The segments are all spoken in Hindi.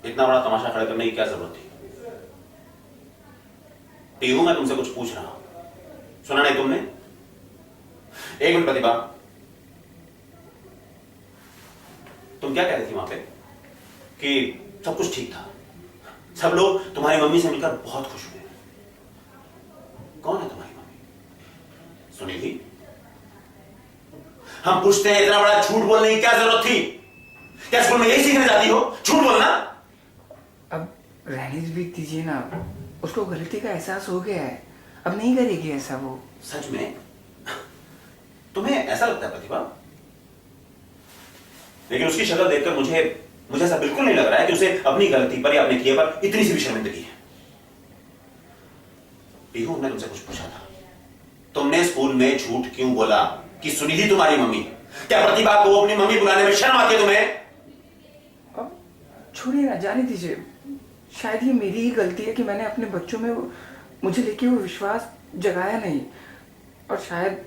इतना बड़ा तमाशा खड़ा करने की क्या जरूरत थी? पीहू, मैं तुमसे कुछ पूछ रहा हूं, सुना नहीं तुमने? एक मिनट प्रतिभा, तुम क्या कह रही थी वहां पे कि सब कुछ ठीक था, सब लोग तुम्हारी मम्मी से मिलकर बहुत खुश हुए? कौन है तुम्हारी मम्मी? सुनिधि? हम पूछते हैं, इतना बड़ा झूठ बोलने की क्या जरूरत थी? क्या स्कूल में यही सीखने जाती हो, झूठ बोलना? अब रहने भी दीजिए ना, उसको गलती का एहसास हो गया है, अब नहीं करेगी ऐसा वो। सच में तुम्हें ऐसा लगता है प्रतिभा? लेकिन उसकी शक्ल देखकर मुझे ऐसा बिल्कुल नहीं लग रहा है कि उसे अपनी गलती पर या अपने किए पर इतनी सी भी शर्मिंदगी है। पीहू, मैं तुमसे कुछ पूछा था, तुमने स्कूल में झूठ क्यों बोला कि सुनिधि तुम्हारी मम्मी? क्या प्रतिभा को अपनी मम्मी बुलाने में शर्म आती है तुम्हें? अब छोड़िए ना, जाने दीजिए। शायद ये मेरी ही गलती है कि मैंने अपने बच्चों में मुझे लेके वो विश्वास जगाया नहीं, और शायद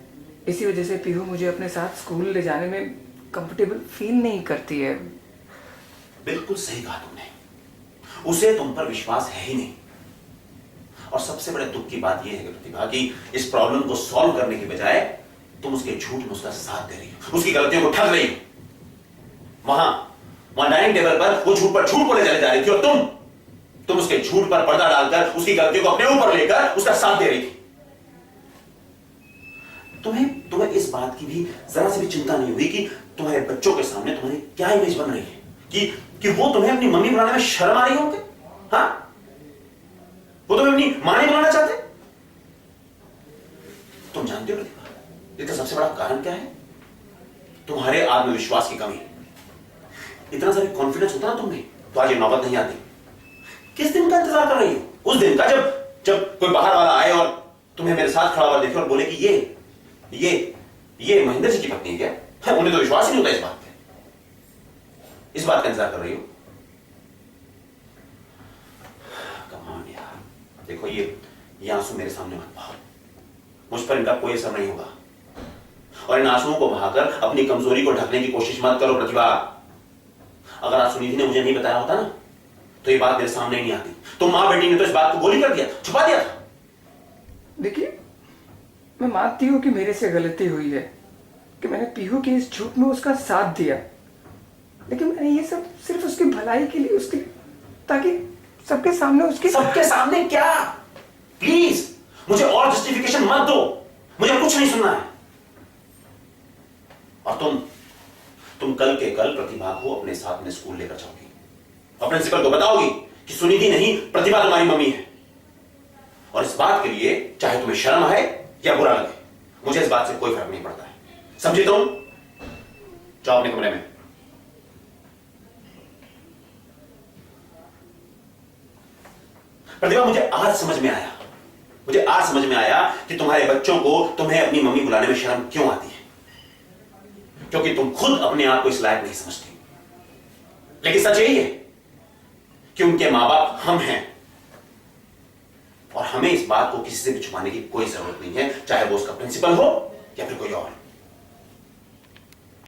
इसी वजह से पीहू मुझे अपने साथ स्कूल ले जाने में कंफर्टेबल फील नहीं करती है। बिल्कुल सही कहा तुमने, उसे तुम पर विश्वास है ही नहीं। और सबसे बड़े दुख की बात यह है प्रतिभा कि इस प्रॉब्लम को सॉल्व करने की बजाय तुम उसके झूठ में उसका साथ दे रही हो, उसकी गलतियों को ठग रही हो। वहां डाइनिंग टेबल पर वो झूठ पर झूठ बोले चले जा रही थी, और तुम उसके झूठ पर पर्दा डालकर उसकी गलतियों को अपने ऊपर लेकर उसका साथ दे रही थी। तुम्हें इस बात की भी जरा सी भी चिंता नहीं हुई कि तुम्हारे बच्चों के सामने तुम्हारी क्या इमेज बन रही है, कि वो तुम्हें अपनी मम्मी बुलाने में शर्म आ रही होंगे? हाँ, वो तुम्हें अपनी मां नहीं बुलाना चाहते? तुम जानते हो प्रतिभा, इसका सबसे बड़ा कारण क्या है? तुम्हारे आत्मविश्वास की कमी। इतना सारी कॉन्फिडेंस होता ना तुम्हें तो आज ये नौबत नहीं आती। किस दिन का इंतजार कर रही हो? उस दिन का जब कोई बाहर वाला आए और तुम्हें मेरे साथ खड़ा हुआ देखे और बोले कि ये महेंद्र जी की पत्नी है क्या? उन्हें तो विश्वास ही नहीं होता इस बात पे। इस बात का इंतजार कर रही हो? कमान यार, देखो ये आंसू मेरे सामने मत बहाओ, मुझ पर इनका कोई असर नहीं होगा। और इन आंसुओं को बहाकर अपनी कमजोरी को ढकने की कोशिश मत करो प्रतिभा। अगर आज सुनिधि ने मुझे नहीं बताया होता ना तो ये बात मेरे सामने ही नहीं आती। तो मां बेटी ने तो इस बात को गोली कर दिया था, छुपा दिया था। देखिए, मैं मानती हूँ कि मेरे से गलती हुई है कि मैंने पीहू के इस झूठ में उसका साथ दिया, लेकिन मैंने ये सब सिर्फ उसकी भलाई के लिए, उसके ताकि सबके सामने क्या? प्लीज मुझे और जस्टिफिकेशन मत दो, मुझे कुछ नहीं सुनना है। और तुम कल के कल प्रतिभा को अपने साथ में स्कूल लेकर जाओगी और प्रिंसिपल को बताओगी कि सुनिधि नहीं प्रतिभा तुम्हारी मम्मी है। और इस बात के लिए चाहे तुम्हें शर्म आए या बुरा लगे, मुझे इस बात से कोई फर्क नहीं पड़ता है। समझी तुम? जाओ अपने कमरे में। प्रतिभा, मुझे आज समझ में आया कि तुम्हारे बच्चों को तुम्हें अपनी मम्मी बुलाने में शर्म क्यों आती है, क्योंकि तुम खुद अपने आप को इस लायक नहीं समझती। लेकिन सच यही है कि उनके मां बाप हम हैं, और हमें इस बात को किसी से भी छुपाने की कोई जरूरत नहीं है, चाहे वो उसका प्रिंसिपल हो या फिर कोई और।